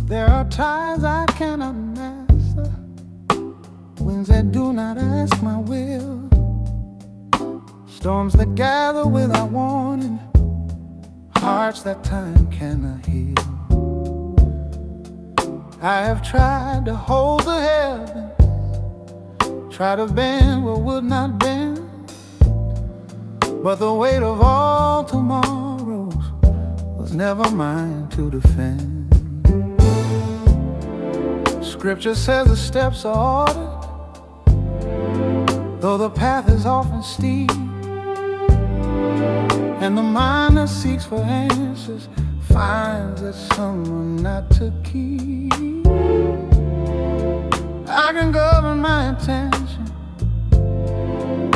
there are tides I cannot master, winds that do not ask my will, storms that gather without warning, hearts that time cannot heal. I have tried to hold the heavens, try to bend what would not bend, but the weight of all tomorrows was never mine to defend. Scripture says the steps are ordered, though the path is often steep, and the mind that seeks for answers finds that some are not to keep. I can govern my intention,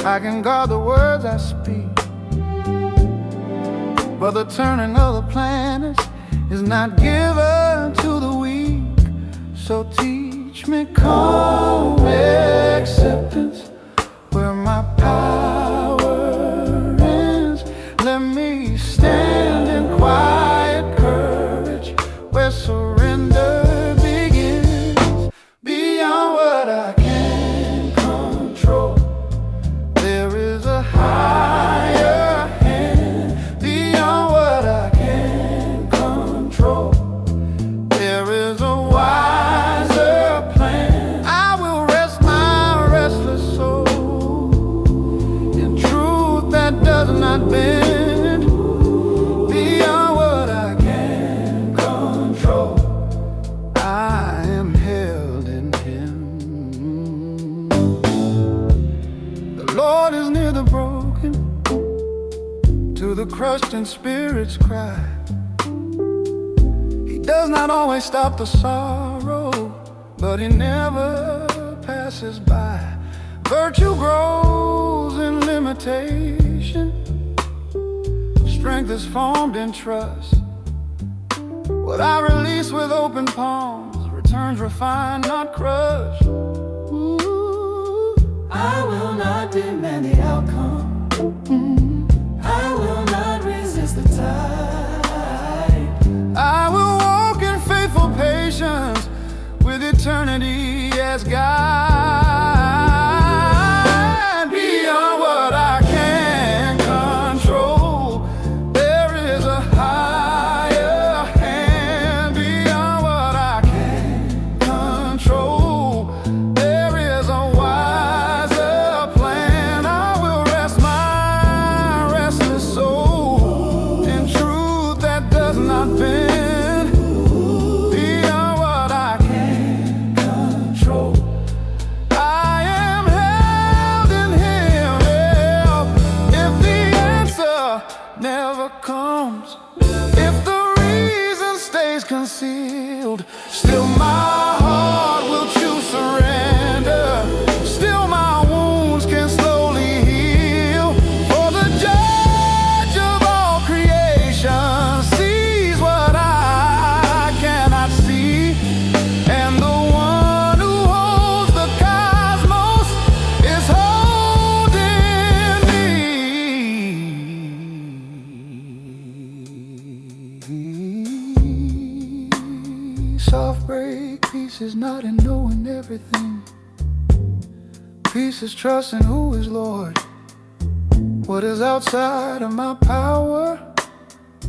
I can guard the words I speak, but the turning of the planets is not given to the weak. So teach me calm acceptance where my power ends. Let me stand in quiet courage where surrender begins. Beyond what I can control, there is a higher hand. Beyond what I can control, there is a wiser plan. I will rest my restless soul in truth that does not bend. Beyond what I can control, I am held in Him. The Lord is near the broken, to the crushed in spirit's cry. He does not always stop the sorrow, but He never passes by. Virtue grows in limitation, strength is formed in trust. What I release with open palms returns refined, not crushed. Ooh, I will not demand the outcome, I will not resist the tide. I will walk in faithful patience with eternity as guide. Beyond what I can control, there is a higher hand. Beyond what I can control, there is a wiser plan. I will rest my restless soul in truth that does not bend. Beyond what I can control, I am held in Him. If the answer never comes, if the reason stays concealed, still my heart will choose surrender. Still my wounds can slowly heal, for the judge of all creation sees what I cannot see, and the one who holds the cosmos is holding me. Soft break, peace is not in knowing everything. Peace is trusting who is Lord. What is outside of my power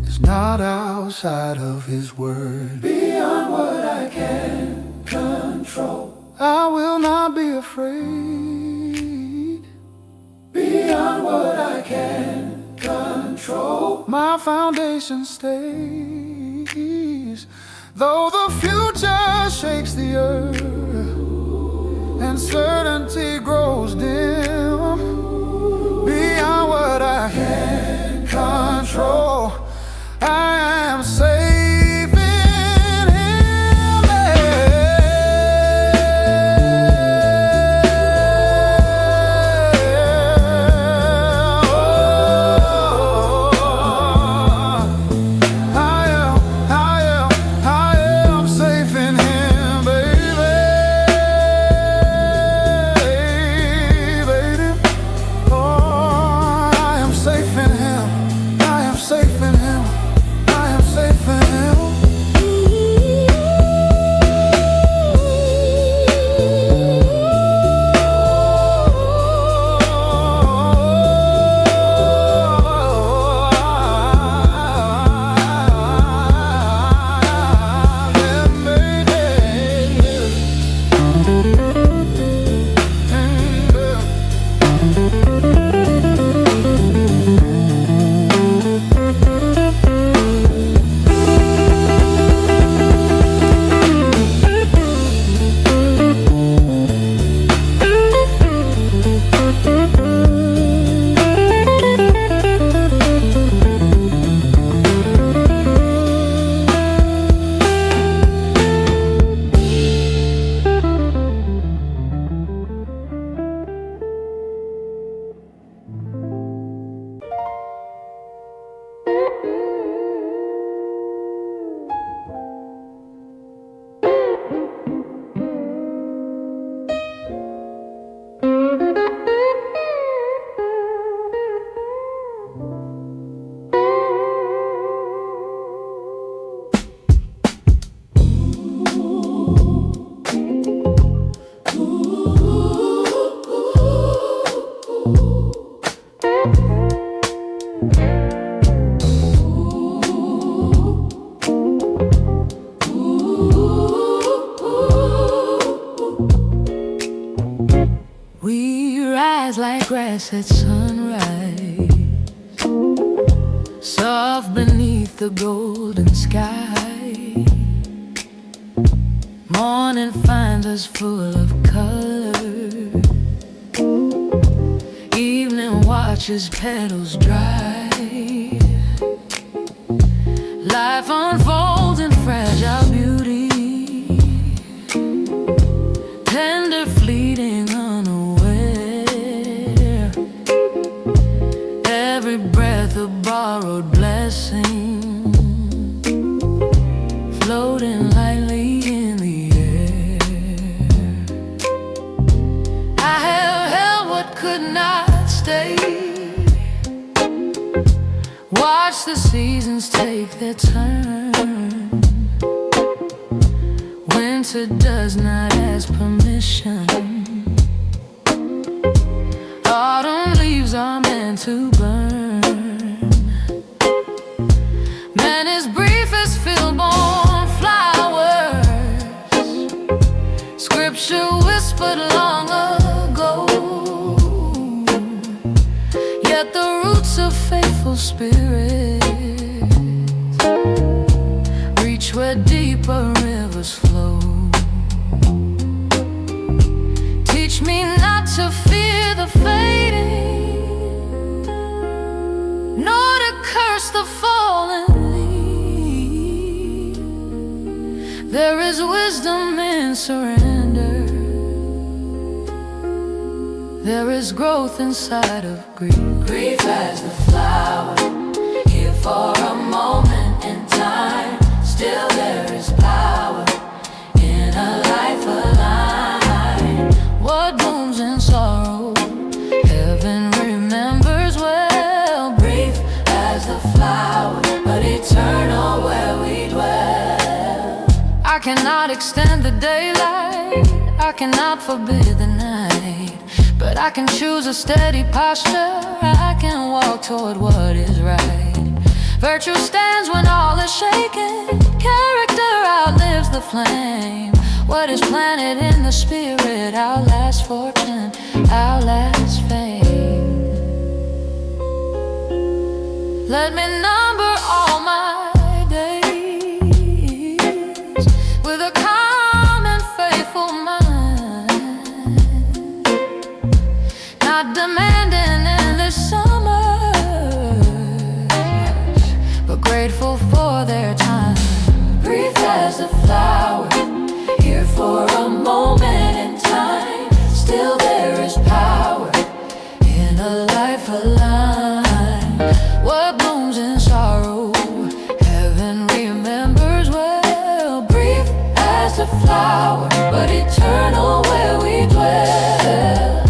is not outside of His word. Beyond what I can control, I will not be afraid. Beyond what I can control, my foundation stays. Though the future shakes the earth and certainty grows dim, beyond what I can control, I am safe in Him. I am safe in Him, baby. kiss at sunrise, soft beneath the golden sky. Morning finds us full of color, evening watches petals dry. Life unfolds in fragile beauty, tender, fleeting, unaware. Every breath a borrowed blessing, floating lightly in the air. I have held what could not stay, watch the seasons take their turn. Winter does not ask permission, autumn leaves are meant to burn. Man is brief as stillborn flowers, scripture whispered long ago. Yet the roots of faithful spirits reach where deeper rivers flow. Teach me not to fear the fading, nor to curse the fallen leaf. There is wisdom in surrender, there is growth inside of grief. Grief as the flower, here for a moment in time. Still there is power in a life alive. What blooms in sorrow, heaven remembers well. Brief as the flower, but eternal where we dwell. I cannot extend the daylight, I cannot forbid the night, but I can choose a steady posture, I can walk toward what is right. Virtue stands when all is shaken, character outlives the flame. What is planted in the spirit outlasts fortune, outlasts fame. Let me number all my days with a calm and faithful mind, not demanding endless summers, but grateful for their time. Brief as a flower, here for a moment in time. Still there is power in a life alive. What blooms in sorrow, heaven remembers well. Brief as a flower, but eternal where we dwell.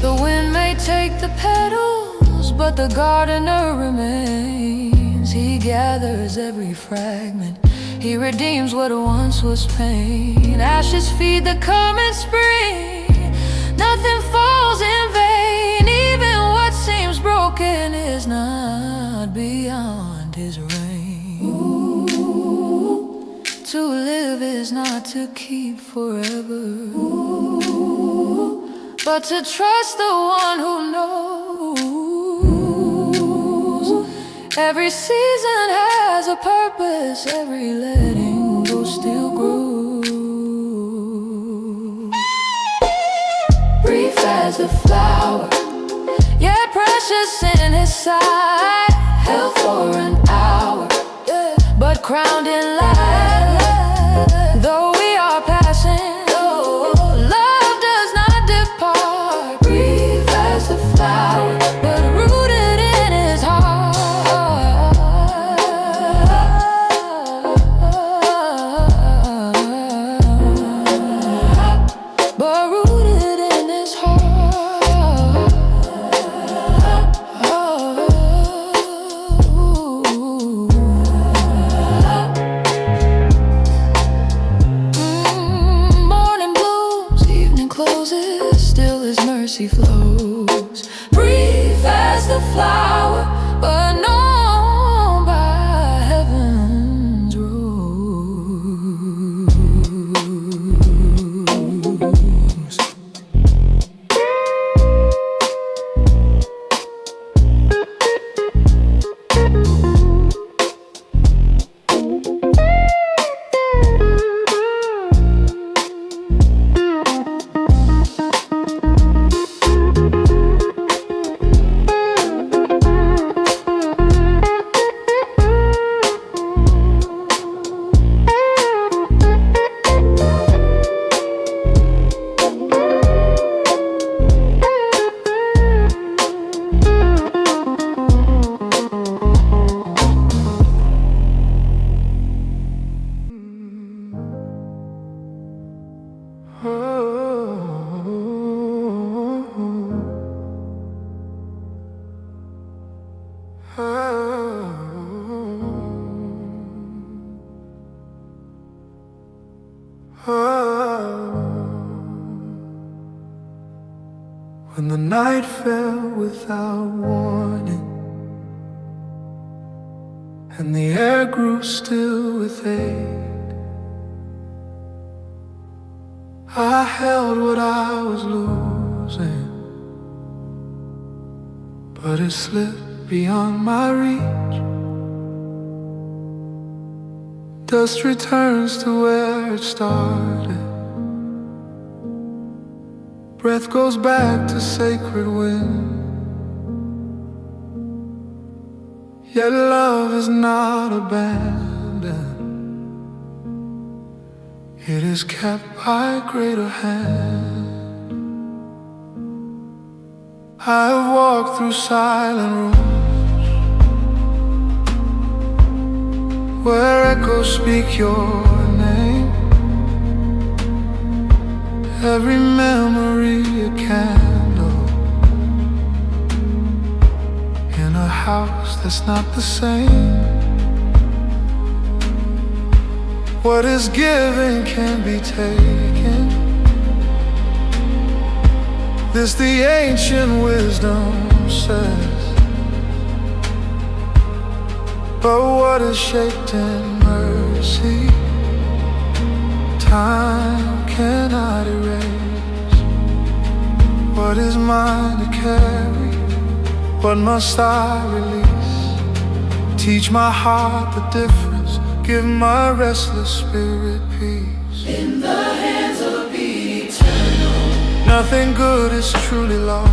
The wind may take the petals, but the gardener remains. He gathers every fragment, he redeems what once was pain. Ashes feed the coming spring, nothing falls in vain. Even what seems broken is not beyond his reign. Ooh. To live is not to keep forever, Ooh. but to trust the one who knows. Every season has a purpose, every letting go still grows. Brief as a flower, Yet precious in his sight, held for an hour, but crowned in light. Though we are passing, love does not depart. brief as a flower, but rooted in his heart. But rooted in his heart. Morning blooms, evening closes, still his mercy flows. brief as the flower, But known by heaven's rules. When the night fell without warning, and the air grew still with aid, I held what I was losing, but it slipped beyond my reach. Dust returns to where it started. Breath goes back to sacred wind. Yet love is not abandoned. It is kept by greater hand. I have walked through silent rooms where echoes speak your name. Every memory a candle in a house that's not the same. What is given can be taken. This the ancient wisdom says. But what is shaped in mercy, time cannot erase. What is mine to carry? What must I release? Teach my heart the difference. Give my restless spirit peace. In the hands of the eternal, Nothing good is truly lost.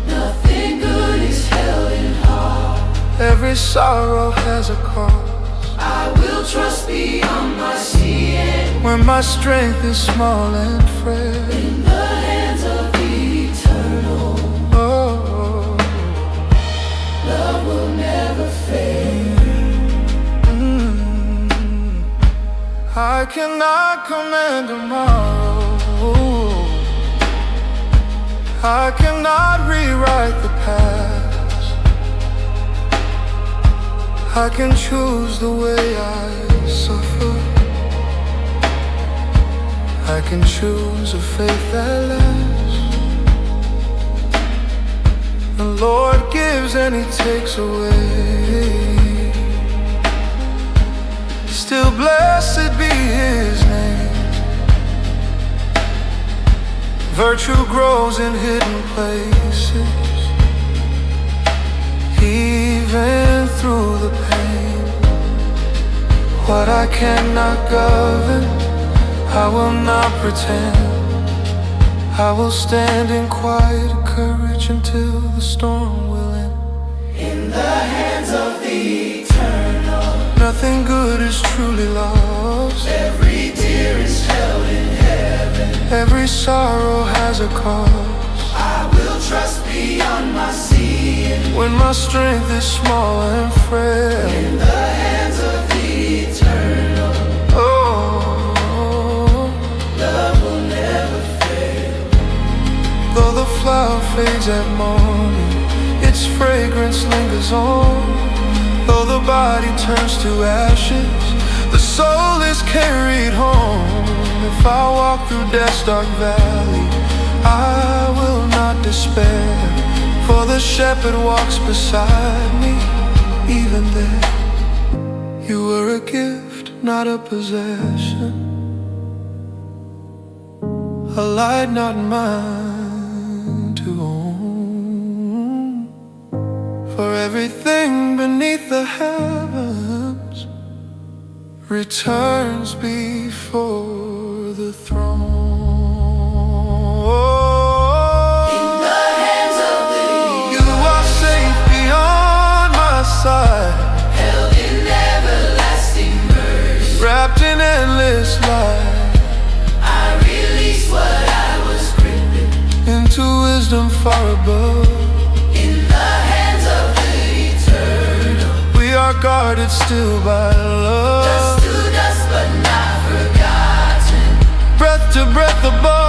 nothing good is held in heart. Every sorrow has a cause. I will trust beyond my seeing. When my strength is small and frail. In the hands of the eternal, Oh, love will never fail. I cannot command tomorrow. I cannot rewrite the past. I can choose the way I suffer. I can choose a faith that lasts. The Lord gives and He takes away. Still blessed be His name. Virtue grows in hidden places, even through the pain. What I cannot govern, I will not pretend. I will stand in quiet courage until the storm will end. In the hands of the eternal, Nothing good is truly lost. every tear is held in heaven. Every sorrow has a cause. I will trust beyond my seeing. When my strength is small and frail. In the hands of the eternal, Oh, love will never fail. though the flower fades at morning, its fragrance lingers on. Though the body turns to ashes, the soul is carried home. If I walk through death's dark valley, I will not despair. For the shepherd walks beside me, even there. You were a gift, not a possession, a light not mine to own. For everything beneath the heavens returns before the throne. In the hands of the You are safe beyond my sight, held in everlasting mercy. wrapped in endless light, I release what I was gripping. into wisdom far above. In the hands of the eternal, We are guarded still by love. dust to dust but not forgotten. Breath to breath above.